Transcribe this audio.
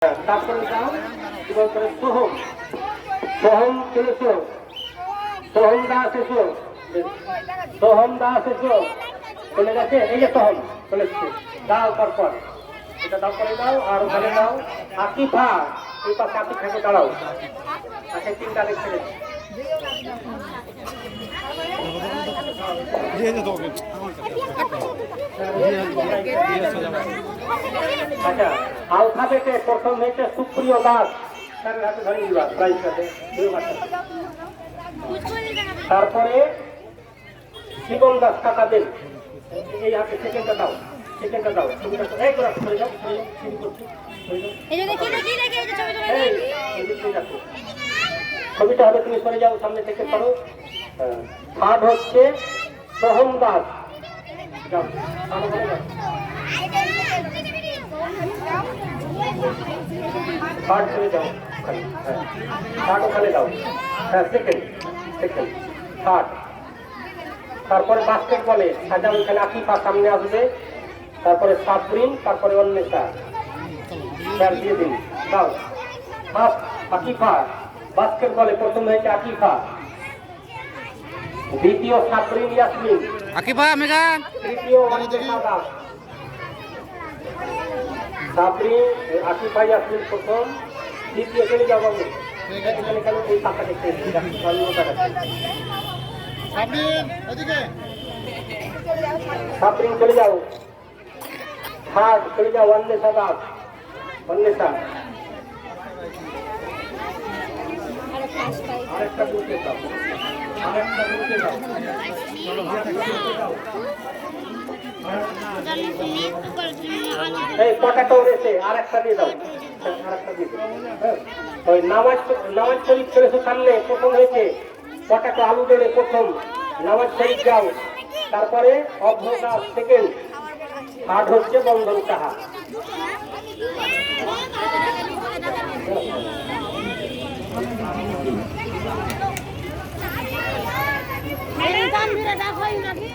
তারপরে যাও কি বলতে সোহম সোহম চলেছো সোহম দাস এসো সোহম দাস এসো চলে গেছে এই যে সোহম চলে এসছে দাও তারপর এটা দাও করে দাও আর ওখানে দাও আকিফা এই পাশে আকিফ থেকে দাঁড়াও আচ্ছা তিনটা দেখতে আচ্ছা আলফাবেটে প্রথম হয়েছে সুপ্রিয় দাস স্যারের হাতে ধরে দিবা প্রাইজ হাতে তারপরে শিবম দাস টাকা দেন এই হাতে সেকেন্ডটা দাও সেকেন্ডটা দাও ছবিটা এই করে সরে যাও শুরু করছি ছবিটা হবে তুমি সরে যাও সামনে থেকে করো থার্ড হচ্ছে সোহম দাস যাও থার্ড চলে যাও থার্ড ওখানে দাও হ্যাঁ সেকেন্ড সেকেন্ড থার্ড তারপরে বাস্কেট বলে সাজাও এখানে আকিফা সামনে আসবে তারপরে সাবরিন তারপরে অন্বেষা স্যার দিয়ে দিন দাও হাফ আকিফা বাস্কেট বলে প্রথম হয়েছে আকিফা দ্বিতীয় সাবরিন ইয়াসমিন আকিফা মেঘান তৃতীয় অন্বেষা দাস সাবরিন আকিফা ইয়াসমিন প্রথম দ্বিতীয় চলে যাও বাবু এখানে কেন ওই টাকা দেখতে সাবরিন চলে যাও থার্ড চলে যাও অন্বেষা দাস অন্বেষা আরেকটা বুঝতে দাও আরেকটা বুঝতে দাও এই পটাটো রয়েছে আরেকটা দিয়ে দাও আরেকটা দিয়ে দাও ওই নামাজ শরীফ চলেছে সামনে প্রথম হয়েছে পটাটো আলু দেবে প্রথম নামাজ শরীফ যাও তারপরে অভ্যতা সেকেন্ড থার্ড হচ্ছে বন্ধন সাহা দেখো